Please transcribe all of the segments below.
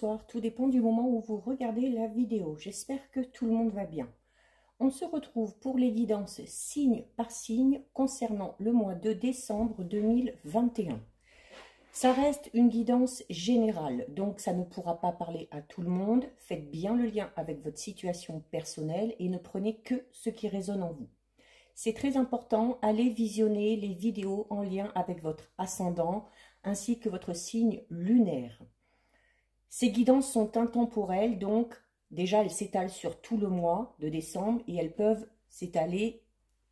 bonsoir, tout dépend du moment où vous regardez la vidéo. J'espère que tout le monde va bien. On se retrouve pour les guidances signe par signe concernant le mois de décembre 2021. Ça reste une guidance générale, donc ça ne pourra pas parler à tout le monde. Faites bien le lien avec votre situation personnelle et ne prenez que ce qui résonne en vous. C'est très important, allez visionner les vidéos en lien avec votre ascendant ainsi que votre signe lunaire. Ces guidances sont intemporelles, donc déjà elles s'étalent sur tout le mois de décembre et elles peuvent s'étaler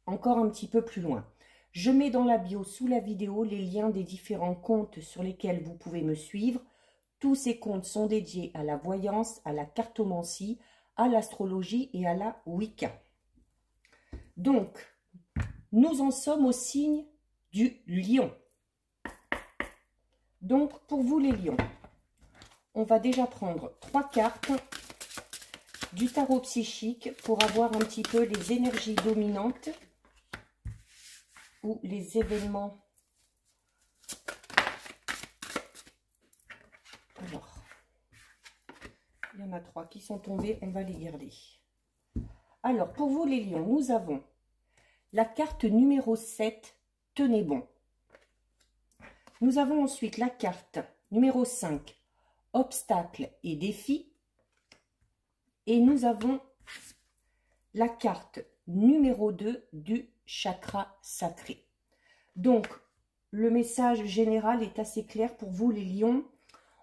encore un petit peu plus loin. Je mets dans la bio sous la vidéo les liens des différents comptes sur lesquels vous pouvez me suivre. Tous ces comptes sont dédiés à la voyance, à la cartomancie, à l'astrologie et à la Wicca. Donc, nous en sommes au signe du lion. Donc, pour vous les lions, on va déjà prendre 3 cartes du tarot psychique pour avoir un petit peu les énergies dominantes ou les événements. Alors, il y en a 3 qui sont tombés, on va les garder. Alors, pour vous les lions, nous avons la carte numéro 7, tenez bon. Nous avons ensuite la carte numéro 5, obstacles et défis. Et nous avons la carte numéro 2 du chakra sacré. Donc, le message général est assez clair pour vous les lions.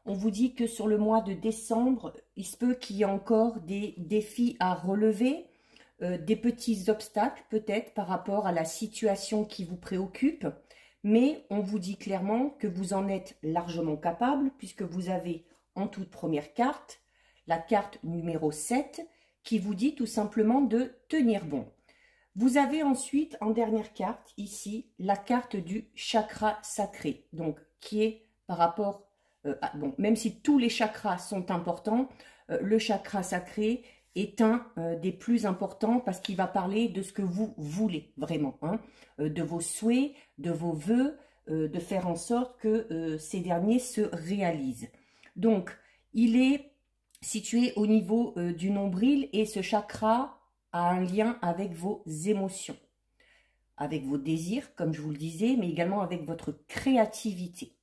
On vous dit que sur le mois de décembre, il se peut qu'il y ait encore des défis à relever, des petits obstacles peut-être par rapport à la situation qui vous préoccupe. Mais on vous dit clairement que vous en êtes largement capable puisque vous avez en toute première carte la carte numéro 7 qui vous dit tout simplement de tenir bon. Vous avez ensuite en dernière carte ici la carte du chakra sacré, donc qui est par rapport, bon, même si tous les chakras sont importants, le chakra sacré est un des plus importants parce qu'il va parler de ce que vous voulez vraiment, hein, de vos souhaits, de vos vœux, de faire en sorte que ces derniers se réalisent. Donc, il est situé au niveau du nombril et ce chakra a un lien avec vos émotions, avec vos désirs, comme je vous le disais, mais également avec votre créativité.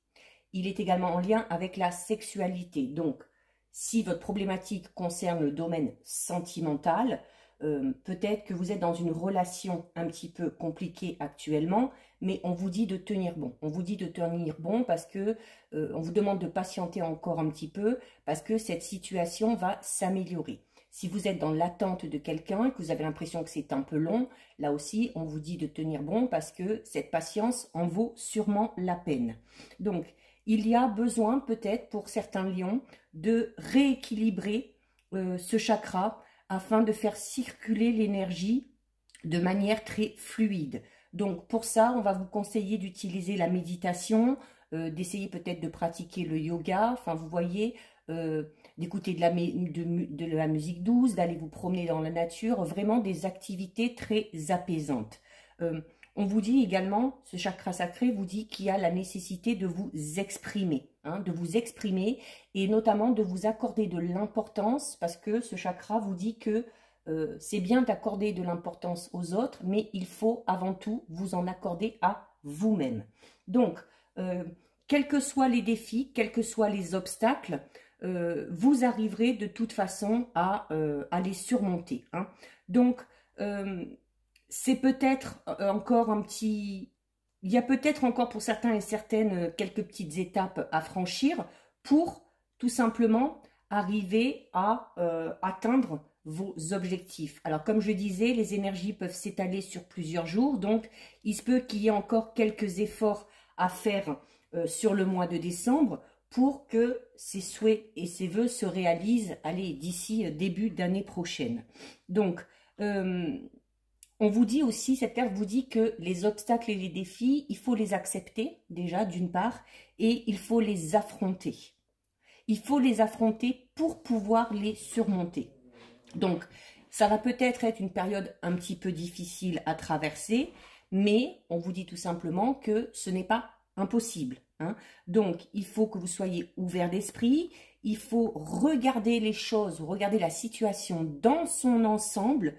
Il est également en lien avec la sexualité. Donc, si votre problématique concerne le domaine sentimental, peut-être que vous êtes dans une relation un petit peu compliquée actuellement, mais on vous dit de tenir bon. On vous dit de tenir bon parce que on vous demande de patienter encore un petit peu parce que cette situation va s'améliorer. Si vous êtes dans l'attente de quelqu'un et que vous avez l'impression que c'est un peu long, là aussi, on vous dit de tenir bon parce que cette patience en vaut sûrement la peine. Donc, il y a besoin peut-être pour certains lions de rééquilibrer ce chakra afin de faire circuler l'énergie de manière très fluide. Donc pour ça, on va vous conseiller d'utiliser la méditation, d'essayer peut-être de pratiquer le yoga, enfin vous voyez, d'écouter de la musique douce, d'aller vous promener dans la nature, vraiment des activités très apaisantes. On vous dit également, ce chakra sacré vous dit qu'il y a la nécessité de vous exprimer, hein, de vous exprimer et notamment de vous accorder de l'importance parce que ce chakra vous dit que c'est bien d'accorder de l'importance aux autres, mais il faut avant tout vous en accorder à vous-même. Donc, quels que soient les défis, quels que soient les obstacles, vous arriverez de toute façon à les surmonter, hein. Donc, c'est peut-être encore un petit... Il y a peut-être encore pour certains et certaines quelques petites étapes à franchir pour tout simplement arriver à atteindre vos objectifs. Alors comme je disais, les énergies peuvent s'étaler sur plusieurs jours, donc il se peut qu'il y ait encore quelques efforts à faire sur le mois de décembre pour que ces souhaits et ces vœux se réalisent, allez, d'ici début d'année prochaine. Donc, on vous dit aussi, cette carte vous dit que les obstacles et les défis, il faut les accepter déjà d'une part et il faut les affronter. Il faut les affronter pour pouvoir les surmonter. Donc, ça va peut-être être une période un petit peu difficile à traverser, mais on vous dit tout simplement que ce n'est pas impossible, hein. Donc, il faut que vous soyez ouvert d'esprit, il faut regarder les choses, regarder la situation dans son ensemble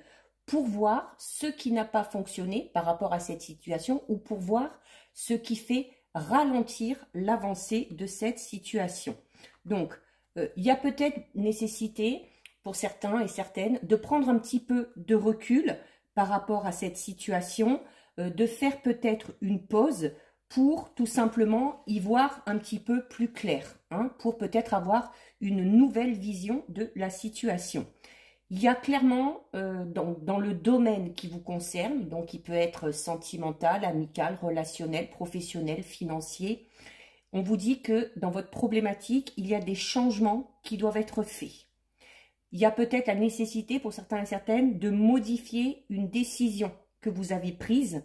pour voir ce qui n'a pas fonctionné par rapport à cette situation ou pour voir ce qui fait ralentir l'avancée de cette situation. Donc, il y a peut-être nécessité pour certains et certaines de prendre un petit peu de recul par rapport à cette situation, de faire peut-être une pause pour tout simplement y voir un petit peu plus clair, hein, pour peut-être avoir une nouvelle vision de la situation. Il y a clairement dans le domaine qui vous concerne, donc qui peut être sentimental, amical, relationnel, professionnel, financier, on vous dit que dans votre problématique, il y a des changements qui doivent être faits. Il y a peut-être la nécessité pour certains et certaines de modifier une décision que vous avez prise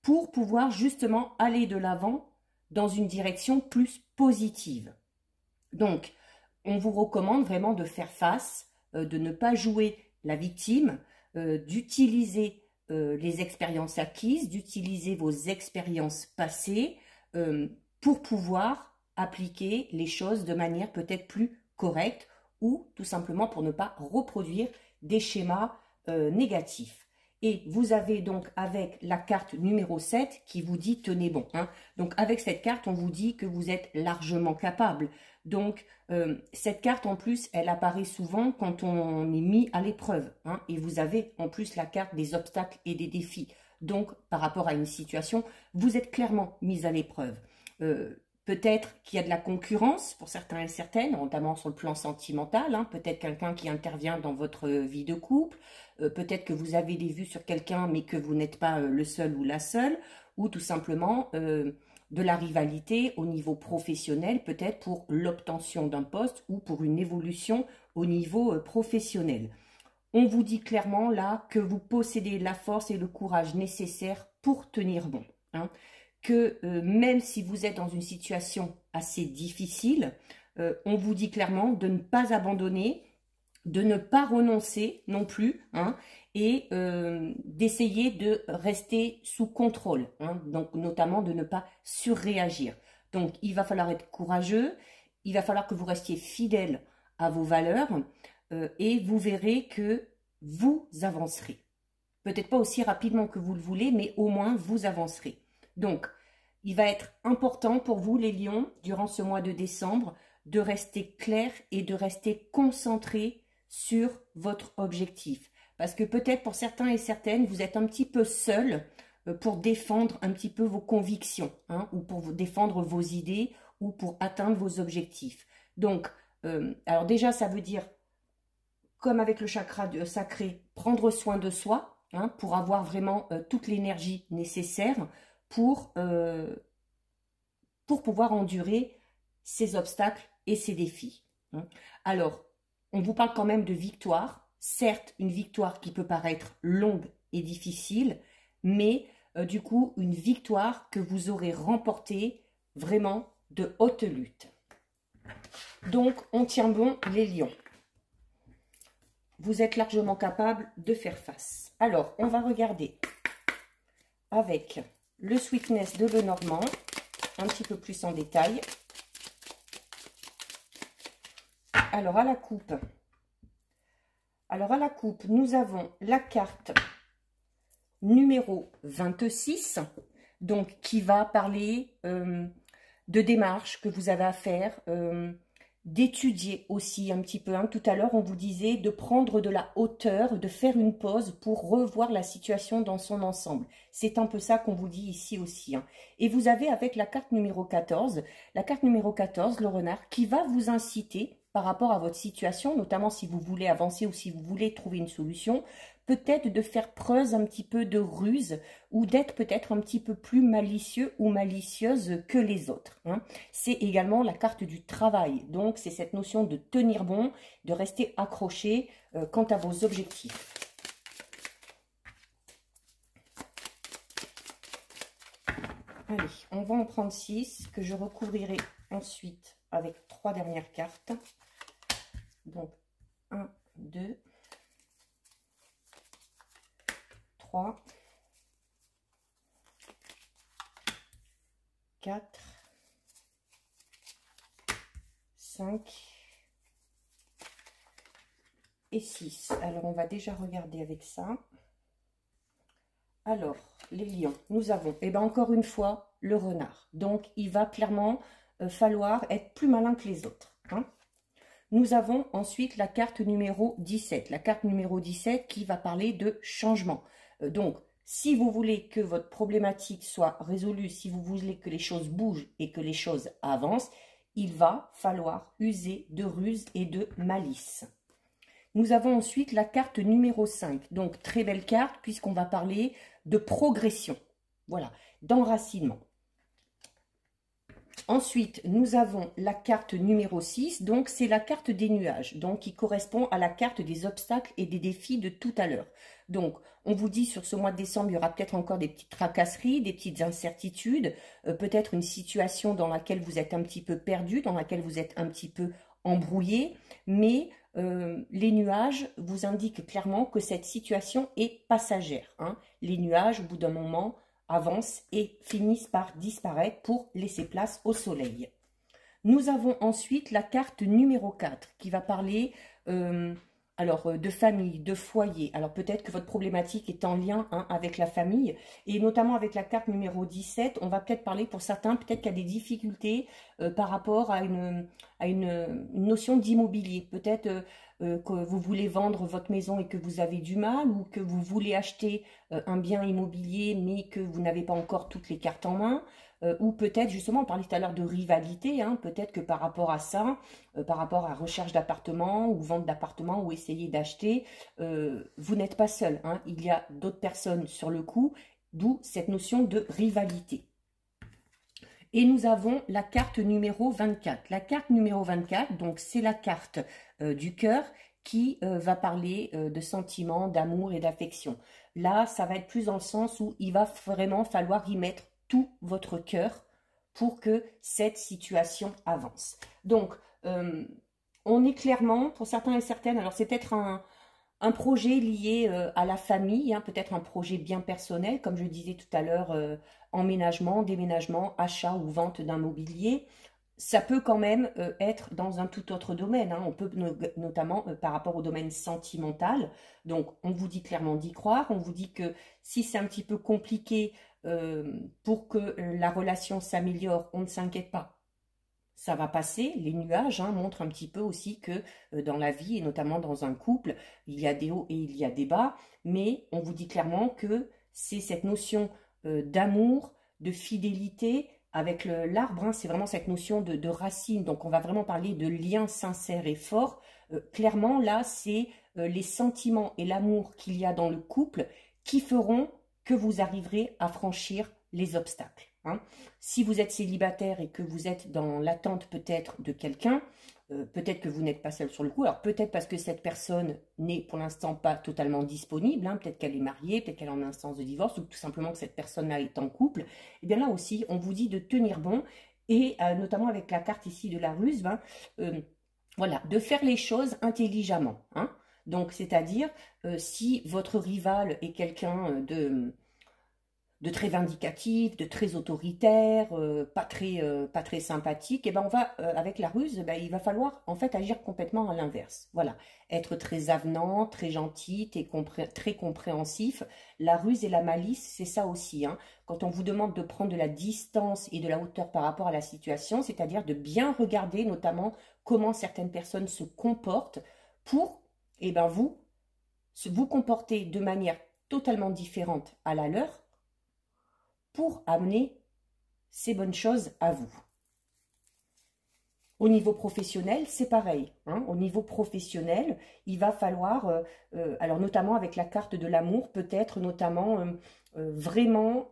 pour pouvoir justement aller de l'avant dans une direction plus positive. Donc, on vous recommande vraiment de faire face, de ne pas jouer la victime, d'utiliser les expériences acquises, d'utiliser vos expériences passées pour pouvoir appliquer les choses de manière peut-être plus correcte ou tout simplement pour ne pas reproduire des schémas négatifs. Et vous avez donc avec la carte numéro 7 qui vous dit tenez bon. Hein. Donc avec cette carte, on vous dit que vous êtes largement capable. Donc cette carte en plus, elle apparaît souvent quand on est mis à l'épreuve. Hein. Et vous avez en plus la carte des obstacles et des défis. Donc par rapport à une situation, vous êtes clairement mis à l'épreuve. Peut-être qu'il y a de la concurrence pour certains et certaines, notamment sur le plan sentimental. Hein. Peut-être quelqu'un qui intervient dans votre vie de couple. Peut-être que vous avez des vues sur quelqu'un, mais que vous n'êtes pas le seul ou la seule. Ou tout simplement de la rivalité au niveau professionnel, peut-être pour l'obtention d'un poste ou pour une évolution au niveau professionnel. On vous dit clairement là que vous possédez la force et le courage nécessaires pour tenir bon. Hein. Que même si vous êtes dans une situation assez difficile, on vous dit clairement de ne pas abandonner, de ne pas renoncer non plus, hein, et d'essayer de rester sous contrôle, hein, donc notamment de ne pas surréagir. Donc il va falloir être courageux, il va falloir que vous restiez fidèle à vos valeurs et vous verrez que vous avancerez. Peut-être pas aussi rapidement que vous le voulez, mais au moins vous avancerez. Donc, il va être important pour vous, les lions, durant ce mois de décembre, de rester clair et de rester concentré sur votre objectif. Parce que peut-être pour certains et certaines, vous êtes un petit peu seul pour défendre un petit peu vos convictions, hein, ou pour défendre vos idées, ou pour atteindre vos objectifs. Donc, alors déjà, ça veut dire, comme avec le chakra sacré, prendre soin de soi, hein, pour avoir vraiment toute l'énergie nécessaire pour pouvoir endurer ces obstacles et ces défis. Hein. Alors, on vous parle quand même de victoire, certes une victoire qui peut paraître longue et difficile, mais du coup une victoire que vous aurez remportée vraiment de haute lutte. Donc, on tient bon les lions. Vous êtes largement capable de faire face. Alors, on va regarder avec le Sweetness de Lenormand, un petit peu plus en détail. Alors, à la coupe, nous avons la carte numéro 26, donc qui va parler de démarches que vous avez à faire, d'étudier aussi un petit peu. Hein. Tout à l'heure, on vous disait de prendre de la hauteur, de faire une pause pour revoir la situation dans son ensemble. C'est un peu ça qu'on vous dit ici aussi. Hein. Et vous avez avec la carte numéro 14, le renard, qui va vous inciter par rapport à votre situation, notamment si vous voulez avancer ou si vous voulez trouver une solution, peut-être de faire preuve un petit peu de ruse ou d'être peut-être un petit peu plus malicieux ou malicieuse que les autres. Hein. C'est également la carte du travail. Donc, c'est cette notion de tenir bon, de rester accroché quant à vos objectifs. Allez, on va en prendre 6 que je recouvrirai ensuite avec 3 dernières cartes. Donc, 1, 2, 3, 4, 5 et 6. Alors, on va déjà regarder avec ça. Alors, les lions, nous avons, et bien encore une fois, le renard. Donc, il va clairement falloir être plus malin que les autres. Hein. Nous avons ensuite la carte numéro 17. La carte numéro 17 qui va parler de changement. Donc, si vous voulez que votre problématique soit résolue, si vous voulez que les choses bougent et que les choses avancent, il va falloir user de ruse et de malice. Nous avons ensuite la carte numéro 5. Donc, très belle carte puisqu'on va parler de progression. Voilà, d'enracinement. Ensuite, nous avons la carte numéro 6. Donc, c'est la carte des nuages. Donc, qui correspond à la carte des obstacles et des défis de tout à l'heure. Donc, on vous dit sur ce mois de décembre, il y aura peut-être encore des petites tracasseries, des petites incertitudes, peut-être une situation dans laquelle vous êtes un petit peu perdu, dans laquelle vous êtes un petit peu embrouillé, mais les nuages vous indiquent clairement que cette situation est passagère. Hein. Les nuages, au bout d'un moment, avancent et finissent par disparaître pour laisser place au soleil. Nous avons ensuite la carte numéro 4 qui va parler de famille, de foyer. Alors peut-être que votre problématique est en lien avec la famille et notamment avec la carte numéro 17, on va peut-être parler pour certains, peut-être qu'il y a des difficultés par rapport à une notion d'immobilier. Peut-être que vous voulez vendre votre maison et que vous avez du mal ou que vous voulez acheter un bien immobilier mais que vous n'avez pas encore toutes les cartes en main. Ou peut-être, justement, on parlait tout à l'heure de rivalité, hein, peut-être que par rapport à ça, par rapport à recherche d'appartement ou vente d'appartement ou essayer d'acheter, vous n'êtes pas seul. Hein, il y a d'autres personnes sur le coup, d'où cette notion de rivalité. Et nous avons la carte numéro 24. La carte numéro 24, donc c'est la carte du cœur qui va parler de sentiments, d'amour et d'affection. Là, ça va être plus dans le sens où il va vraiment falloir y mettre tout votre cœur pour que cette situation avance. Donc, on est clairement, pour certains et certaines, alors c'est peut-être un projet lié à la famille, hein, peut-être un projet bien personnel, comme je disais tout à l'heure, emménagement, déménagement, achat ou vente d'un mobilier. Ça peut quand même être dans un tout autre domaine. Hein. On peut notamment par rapport au domaine sentimental. Donc, on vous dit clairement d'y croire. On vous dit que si c'est un petit peu compliqué pour que la relation s'améliore, on ne s'inquiète pas. Ça va passer. Les nuages montrent un petit peu aussi que dans la vie, et notamment dans un couple, il y a des hauts et il y a des bas. Mais on vous dit clairement que c'est cette notion d'amour, de fidélité, avec l'arbre, c'est vraiment cette notion de racine. Donc, on va vraiment parler de liens sincères et forts. Clairement, là, c'est les sentiments et l'amour qu'il y a dans le couple qui feront que vous arriverez à franchir les obstacles. Hein. Si vous êtes célibataire et que vous êtes dans l'attente peut-être de quelqu'un, peut-être que vous n'êtes pas seul sur le coup. Alors, peut-être parce que cette personne n'est pour l'instant pas totalement disponible. Hein, peut-être qu'elle est mariée, peut-être qu'elle est en instance de divorce ou tout simplement que cette personne-là est en couple. Et bien là aussi, on vous dit de tenir bon et notamment avec la carte ici de la ruse, voilà, de faire les choses intelligemment. Hein. Donc, c'est-à-dire, si votre rival est quelqu'un de très vindicatif, de très autoritaire, pas très sympathique, et ben on va avec la ruse, il va falloir en fait agir complètement à l'inverse. Voilà, être très avenant, très gentil, très compréhensif. La ruse et la malice, c'est ça aussi. Hein. Quand on vous demande de prendre de la distance et de la hauteur par rapport à la situation, c'est-à-dire de bien regarder notamment comment certaines personnes se comportent pour, vous comporter de manière totalement différente à la leur, pour amener ces bonnes choses à vous. Au niveau professionnel, c'est pareil. Hein. Au niveau professionnel, il va falloir, alors notamment avec la carte de l'amour, peut-être notamment vraiment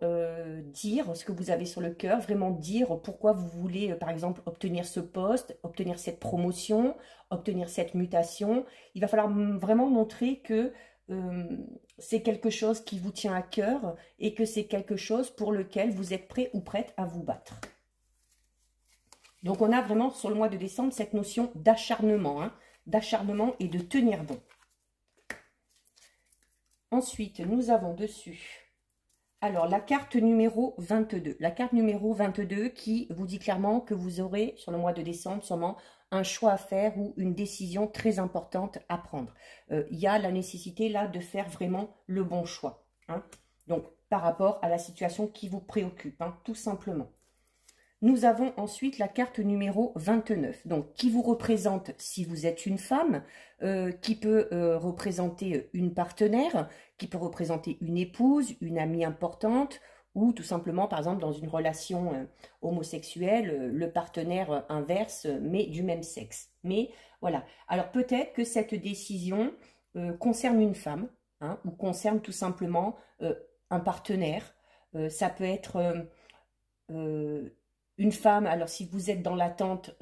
dire ce que vous avez sur le cœur, vraiment dire pourquoi vous voulez, par exemple, obtenir ce poste, obtenir cette promotion, obtenir cette mutation. Il va falloir vraiment montrer que c'est quelque chose qui vous tient à cœur et que c'est quelque chose pour lequel vous êtes prêt ou prête à vous battre. Donc, on a vraiment sur le mois de décembre cette notion d'acharnement, d'acharnement et de tenir bon. Ensuite, nous avons dessus, Alors, la carte numéro 22. La carte numéro 22 qui vous dit clairement que vous aurez, sur le mois de décembre, sûrement un choix à faire ou une décision très importante à prendre. Il y a la nécessité là de faire vraiment le bon choix. Hein. Donc, par rapport à la situation qui vous préoccupe, hein, tout simplement. Nous avons ensuite la carte numéro 29, donc qui vous représente si vous êtes une femme, qui peut représenter une partenaire, qui peut représenter une épouse, une amie importante, ou tout simplement, par exemple, dans une relation homosexuelle, le partenaire inverse, mais du même sexe. Mais voilà, alors peut-être que cette décision concerne une femme, hein, ou concerne tout simplement un partenaire. Ça peut être... une femme, alors si vous êtes dans l'attente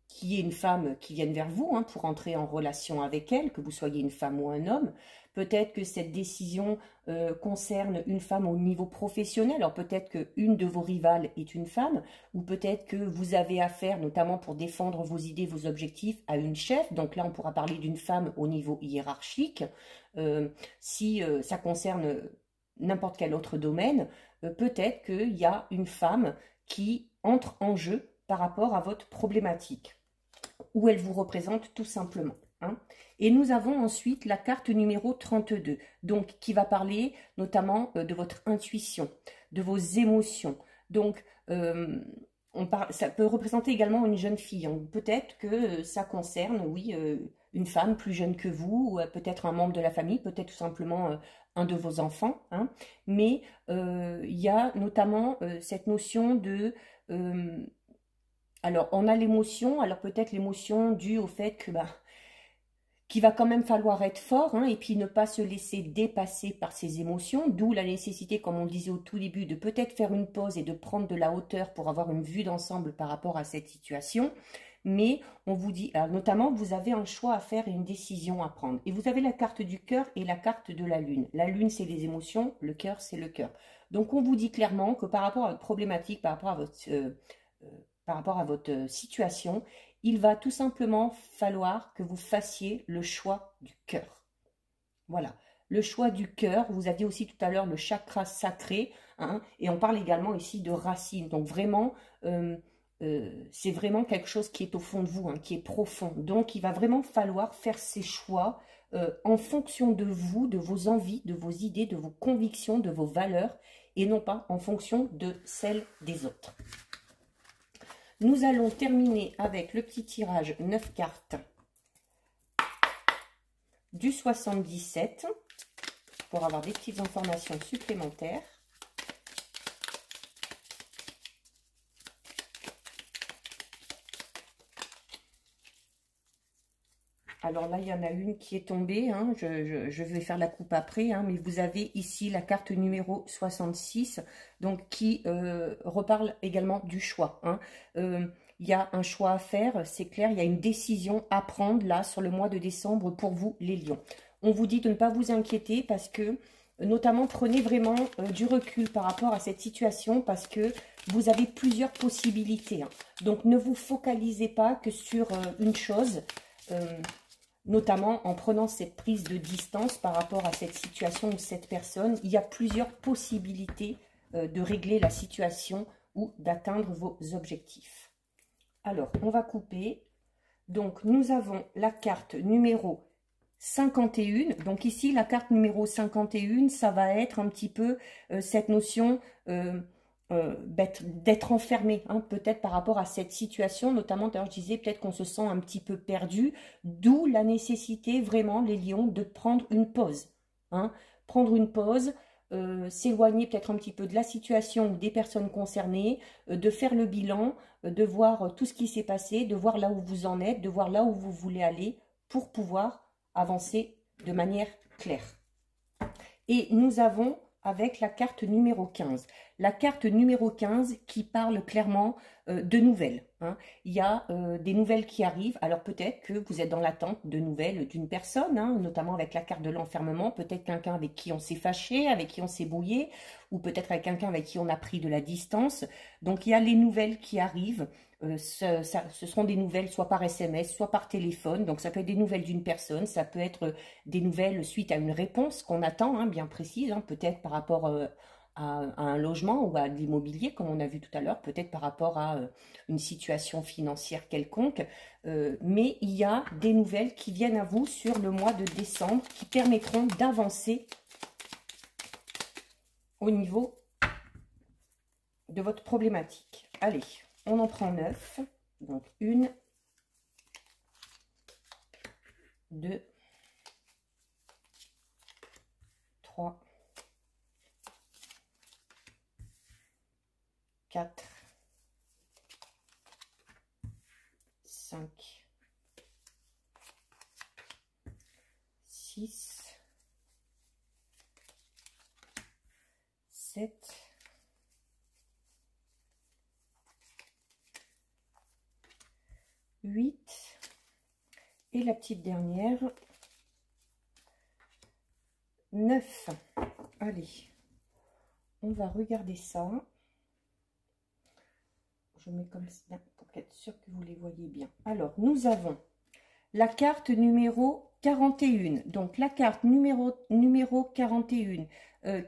qui est une femme qui vienne vers vous hein, pour entrer en relation avec elle, que vous soyez une femme ou un homme, peut-être que cette décision concerne une femme au niveau professionnel, alors peut-être qu'une de vos rivales est une femme, ou peut-être que vous avez affaire, notamment pour défendre vos idées, vos objectifs, à une chef, donc là on pourra parler d'une femme au niveau hiérarchique, si ça concerne n'importe quel autre domaine, peut-être qu'il y a une femme qui entre en jeu par rapport à votre problématique, où elle vous représente tout simplement. Hein. Et nous avons ensuite la carte numéro 32, donc qui va parler notamment de votre intuition, de vos émotions. Donc, ça peut représenter également une jeune fille. Hein. Peut-être que ça concerne, oui, une femme plus jeune que vous, ou peut-être un membre de la famille, peut-être tout simplement un de vos enfants. Hein. Mais il y a notamment cette notion de... alors, on a l'émotion, alors peut-être l'émotion due au fait que... qu'il va quand même falloir être fort hein, et puis ne pas se laisser dépasser par ses émotions, d'où la nécessité, comme on le disait au tout début, de peut-être faire une pause et de prendre de la hauteur pour avoir une vue d'ensemble par rapport à cette situation. Mais on vous dit, alors notamment, vous avez un choix à faire et une décision à prendre. Et vous avez la carte du cœur et la carte de la lune. La lune, c'est les émotions, le cœur, c'est le cœur. Donc, on vous dit clairement que par rapport à votre problématique, par rapport à votre situation, il va tout simplement falloir que vous fassiez le choix du cœur. Voilà, le choix du cœur. Vous aviez aussi tout à l'heure le chakra sacré, hein, et on parle également ici de racines. Donc vraiment, c'est vraiment quelque chose qui est au fond de vous, hein, qui est profond. Donc il va vraiment falloir faire ces choix en fonction de vous, de vos envies, de vos idées, de vos convictions, de vos valeurs, et non pas en fonction de celles des autres. Nous allons terminer avec le petit tirage 9 cartes du 77 pour avoir des petites informations supplémentaires. Alors là, il y en a une qui est tombée, hein, je vais faire la coupe après, hein, mais vous avez ici la carte numéro 66, donc qui reparle également du choix. Hein. Il y a un choix à faire, c'est clair, il y a une décision à prendre là sur le mois de décembre pour vous les lions. On vous dit de ne pas vous inquiéter parce que, notamment, prenez vraiment du recul par rapport à cette situation parce que vous avez plusieurs possibilités. Hein. Donc ne vous focalisez pas que sur une chose, notamment en prenant cette prise de distance par rapport à cette situation ou cette personne. Il y a plusieurs possibilités de régler la situation ou d'atteindre vos objectifs. Alors, on va couper. Donc, nous avons la carte numéro 51. Donc ici, la carte numéro 51, ça va être un petit peu cette notion d'être enfermé, hein, peut-être par rapport à cette situation, notamment, d'ailleurs, je disais, peut-être qu'on se sent un petit peu perdu, d'où la nécessité, vraiment, les lions, de prendre une pause. Hein, prendre une pause, s'éloigner peut-être un petit peu de la situation ou des personnes concernées, de faire le bilan, de voir tout ce qui s'est passé, de voir là où vous en êtes, de voir là où vous voulez aller pour pouvoir avancer de manière claire. Et nous avons avec la carte numéro 15. La carte numéro 15 qui parle clairement de nouvelles. Hein. Il y a des nouvelles qui arrivent. Alors peut-être que vous êtes dans l'attente de nouvelles d'une personne, hein, notamment avec la carte de l'enfermement. Peut-être quelqu'un avec qui on s'est fâché, avec qui on s'est brouillé, ou peut-être avec quelqu'un avec qui on a pris de la distance. Donc il y a les nouvelles qui arrivent. Ce seront des nouvelles soit par SMS, soit par téléphone. Donc ça peut être des nouvelles d'une personne, ça peut être des nouvelles suite à une réponse qu'on attend, hein, bien précise, hein, peut-être par rapport un logement ou à de l'immobilier, comme on a vu tout à l'heure, peut-être par rapport à une situation financière quelconque. Mais il y a des nouvelles qui viennent à vous sur le mois de décembre qui permettront d'avancer au niveau de votre problématique. Allez, on en prend 9. Donc 1, 2, 3, 4, 5, 6, 7, 8 et la petite dernière, 9. Allez, on va regarder ça. Je mets comme ça pour être sûr que vous les voyez bien. Alors, nous avons la carte numéro 41. Donc, la carte numéro 41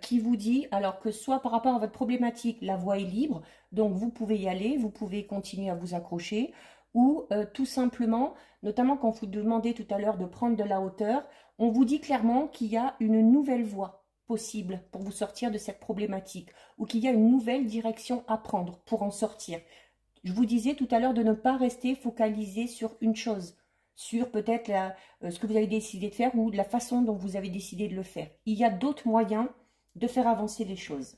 qui vous dit, alors que soit par rapport à votre problématique, la voie est libre, donc vous pouvez y aller, vous pouvez continuer à vous accrocher, ou tout simplement, notamment quand vous demandez tout à l'heure de prendre de la hauteur, on vous dit clairement qu'il y a une nouvelle voie possible pour vous sortir de cette problématique, ou qu'il y a une nouvelle direction à prendre pour en sortir. Je vous disais tout à l'heure de ne pas rester focalisé sur une chose, sur peut-être ce que vous avez décidé de faire ou la façon dont vous avez décidé de le faire. Il y a d'autres moyens de faire avancer les choses.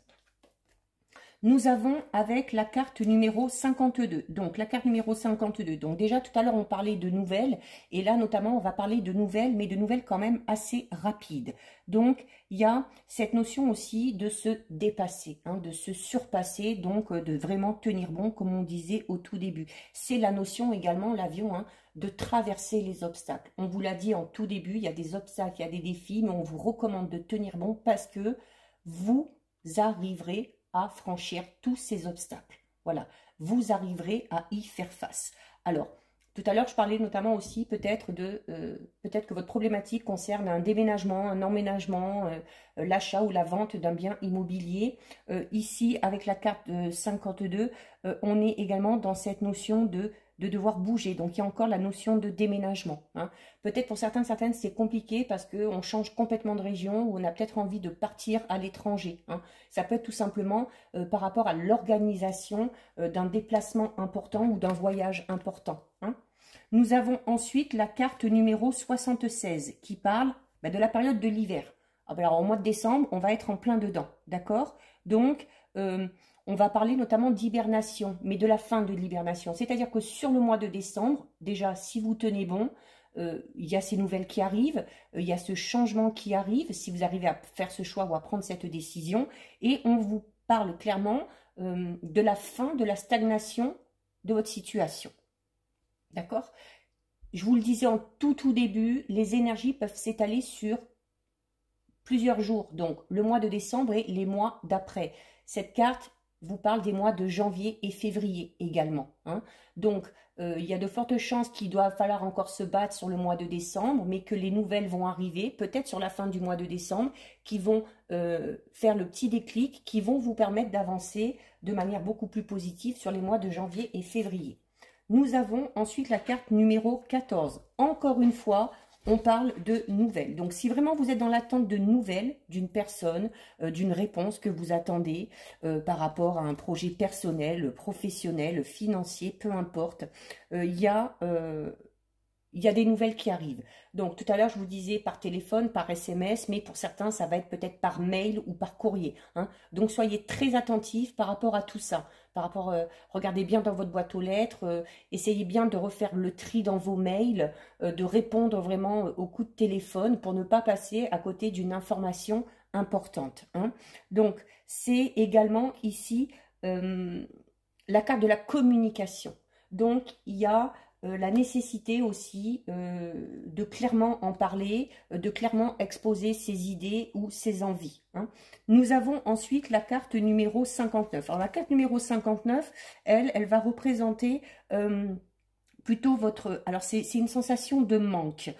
Nous avons avec la carte numéro 52. Donc, la carte numéro 52. Donc, déjà, tout à l'heure, on parlait de nouvelles. Et là, notamment, on va parler de nouvelles, mais de nouvelles quand même assez rapides. Donc, il y a cette notion aussi de se dépasser, hein, de se surpasser, donc de vraiment tenir bon, comme on disait au tout début. C'est la notion également, l'avion, hein, de traverser les obstacles. On vous l'a dit en tout début, il y a des obstacles, il y a des défis, mais on vous recommande de tenir bon parce que vous arriverez à franchir tous ces obstacles. Voilà, vous arriverez à y faire face. Alors, tout à l'heure, je parlais notamment aussi peut-être que votre problématique concerne un déménagement, un emménagement, l'achat ou la vente d'un bien immobilier. Ici, avec la carte 52, on est également dans cette notion de devoir bouger. Donc, il y a encore la notion de déménagement. Hein. Peut-être pour certaines, c'est compliqué parce qu'on change complètement de région ou on a peut-être envie de partir à l'étranger. Hein. Ça peut être tout simplement par rapport à l'organisation d'un déplacement important ou d'un voyage important. Hein. Nous avons ensuite la carte numéro 76 qui parle de la période de l'hiver. Alors, au mois de décembre, on va être en plein dedans, d'accord? Donc, on va parler notamment d'hibernation, mais de la fin de l'hibernation. C'est-à-dire que sur le mois de décembre, déjà, si vous tenez bon, il y a ces nouvelles qui arrivent, il y a ce changement qui arrive, si vous arrivez à faire ce choix ou à prendre cette décision, et on vous parle clairement de la fin, de la stagnation de votre situation. D'accord? Je vous le disais en tout début, les énergies peuvent s'étaler sur plusieurs jours, donc le mois de décembre et les mois d'après. Cette carte vous parle des mois de janvier et février également. Hein. Donc, il y a de fortes chances qu'il doit falloir encore se battre sur le mois de décembre, mais que les nouvelles vont arriver, peut-être sur la fin du mois de décembre, qui vont faire le petit déclic, qui vont vous permettre d'avancer de manière beaucoup plus positive sur les mois de janvier et février. Nous avons ensuite la carte numéro 14. Encore une fois, on parle de nouvelles. Donc, si vraiment vous êtes dans l'attente de nouvelles d'une personne, d'une réponse que vous attendez par rapport à un projet personnel, professionnel, financier, peu importe, il y a des nouvelles qui arrivent. Donc, tout à l'heure, je vous disais par téléphone, par SMS, mais pour certains, ça va être peut-être par mail ou par courrier. Hein. Donc, soyez très attentifs par rapport à tout ça. Regardez bien dans votre boîte aux lettres, essayez bien de refaire le tri dans vos mails, de répondre vraiment aux coups de téléphone pour ne pas passer à côté d'une information importante. Hein. Donc, c'est également ici la carte de la communication. Donc, il y a la nécessité aussi de clairement en parler, de clairement exposer ses idées ou ses envies. Hein. Nous avons ensuite la carte numéro 59. Alors la carte numéro 59, elle va représenter plutôt votre... Alors c'est une sensation de manque.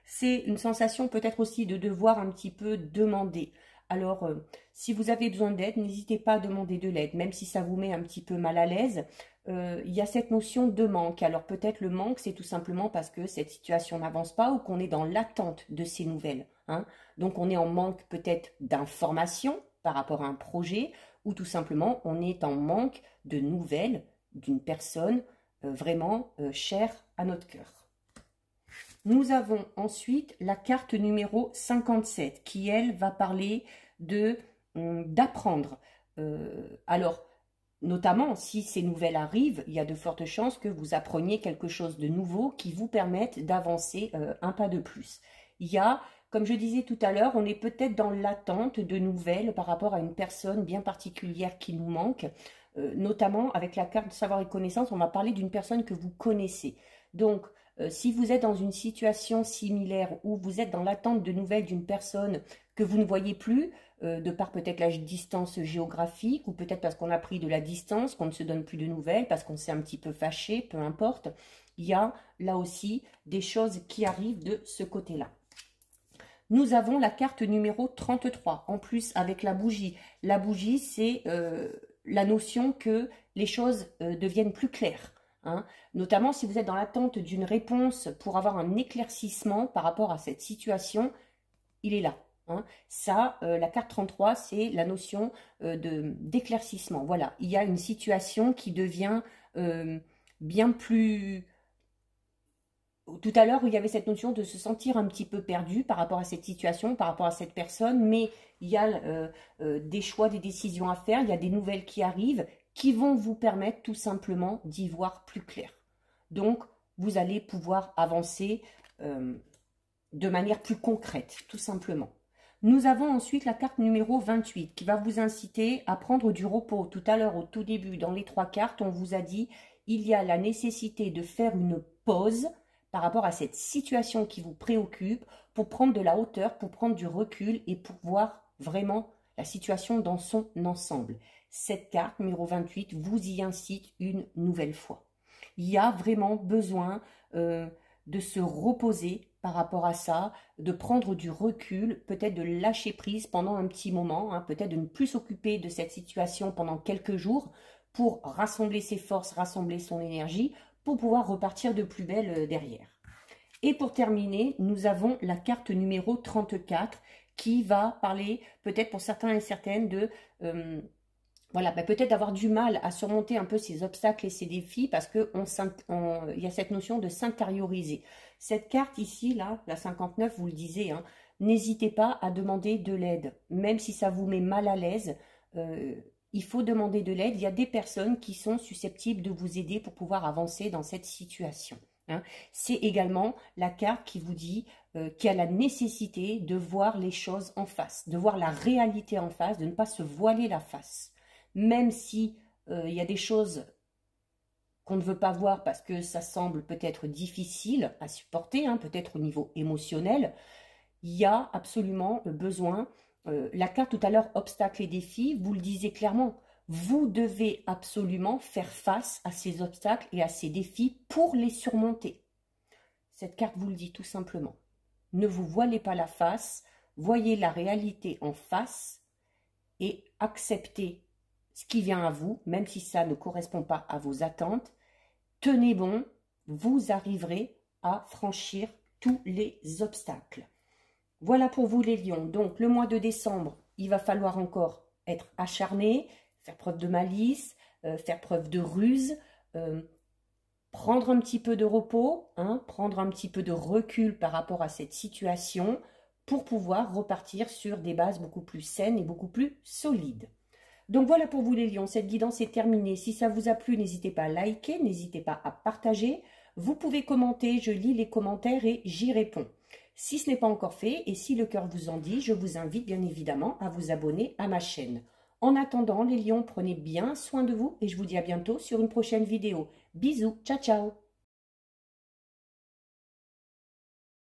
C'est une sensation peut-être aussi de devoir un petit peu demander. Alors, si vous avez besoin d'aide, n'hésitez pas à demander de l'aide, même si ça vous met un petit peu mal à l'aise. Il y a cette notion de manque. Alors peut-être le manque, c'est tout simplement parce que cette situation n'avance pas ou qu'on est dans l'attente de ces nouvelles. Hein. Donc on est en manque peut-être d'informations par rapport à un projet, ou tout simplement on est en manque de nouvelles d'une personne vraiment chère à notre cœur. Nous avons ensuite la carte numéro 57 qui, elle, va parler d'apprendre. Alors, notamment, si ces nouvelles arrivent, il y a de fortes chances que vous appreniez quelque chose de nouveau qui vous permette d'avancer un pas de plus. Il y a, comme je disais tout à l'heure, on est peut-être dans l'attente de nouvelles par rapport à une personne bien particulière qui nous manque. Notamment, avec la carte de savoir et connaissance, on va parler d'une personne que vous connaissez. Donc, si vous êtes dans une situation similaire où vous êtes dans l'attente de nouvelles d'une personne que vous ne voyez plus, de par peut-être la distance géographique ou peut-être parce qu'on a pris de la distance, qu'on ne se donne plus de nouvelles, parce qu'on s'est un petit peu fâché, peu importe, il y a là aussi des choses qui arrivent de ce côté-là. Nous avons la carte numéro 33, en plus avec la bougie. La bougie, c'est la notion que les choses deviennent plus claires. Hein. Notamment si vous êtes dans l'attente d'une réponse pour avoir un éclaircissement par rapport à cette situation, il est là. Hein. Ça, la carte 33, c'est la notion d'éclaircissement. Voilà, il y a une situation qui devient bien plus... Tout à l'heure, il y avait cette notion de se sentir un petit peu perdu par rapport à cette situation, par rapport à cette personne, mais il y a des choix, des décisions à faire, il y a des nouvelles qui arrivent qui vont vous permettre tout simplement d'y voir plus clair. Donc, vous allez pouvoir avancer de manière plus concrète, tout simplement. Nous avons ensuite la carte numéro 28 qui va vous inciter à prendre du repos. Tout à l'heure, au tout début, dans les 3 cartes, on vous a dit il y a la nécessité de faire une pause par rapport à cette situation qui vous préoccupe pour prendre de la hauteur, pour prendre du recul et pour voir vraiment la situation dans son ensemble. Cette carte numéro 28 vous y incite une nouvelle fois. Il y a vraiment besoin de se reposer par rapport à ça, de prendre du recul, peut-être de lâcher prise pendant un petit moment, hein, peut-être de ne plus s'occuper de cette situation pendant quelques jours pour rassembler ses forces, rassembler son énergie, pour pouvoir repartir de plus belle derrière. Et pour terminer, nous avons la carte numéro 34 qui va parler peut-être pour certains et certaines de... voilà, peut-être d'avoir du mal à surmonter un peu ces obstacles et ces défis parce qu'il y a cette notion de s'intérioriser. Cette carte ici, là, la 59, vous le disiez, hein, n'hésitez pas à demander de l'aide. Même si ça vous met mal à l'aise, il faut demander de l'aide. Il y a des personnes qui sont susceptibles de vous aider pour pouvoir avancer dans cette situation. Hein. C'est également la carte qui vous dit qu'il y a la nécessité de voir les choses en face, de voir la réalité en face, de ne pas se voiler la face. Même si il y a des choses qu'on ne veut pas voir parce que ça semble peut-être difficile à supporter, hein, peut-être au niveau émotionnel, il y a absolument besoin, la carte tout à l'heure, obstacles et défis, vous le disiez clairement, vous devez absolument faire face à ces obstacles et à ces défis pour les surmonter. Cette carte vous le dit tout simplement. Ne vous voilez pas la face, voyez la réalité en face et acceptez ce qui vient à vous, même si ça ne correspond pas à vos attentes. Tenez bon, vous arriverez à franchir tous les obstacles. Voilà pour vous les lions. Donc le mois de décembre, il va falloir encore être acharné, faire preuve de malice, faire preuve de ruse, prendre un petit peu de repos, hein, prendre un petit peu de recul par rapport à cette situation pour pouvoir repartir sur des bases beaucoup plus saines et beaucoup plus solides. Donc voilà pour vous les lions, cette guidance est terminée. Si ça vous a plu, n'hésitez pas à liker, n'hésitez pas à partager. Vous pouvez commenter, je lis les commentaires et j'y réponds. Si ce n'est pas encore fait et si le cœur vous en dit, je vous invite bien évidemment à vous abonner à ma chaîne. En attendant les lions, prenez bien soin de vous et je vous dis à bientôt sur une prochaine vidéo. Bisous, ciao ciao.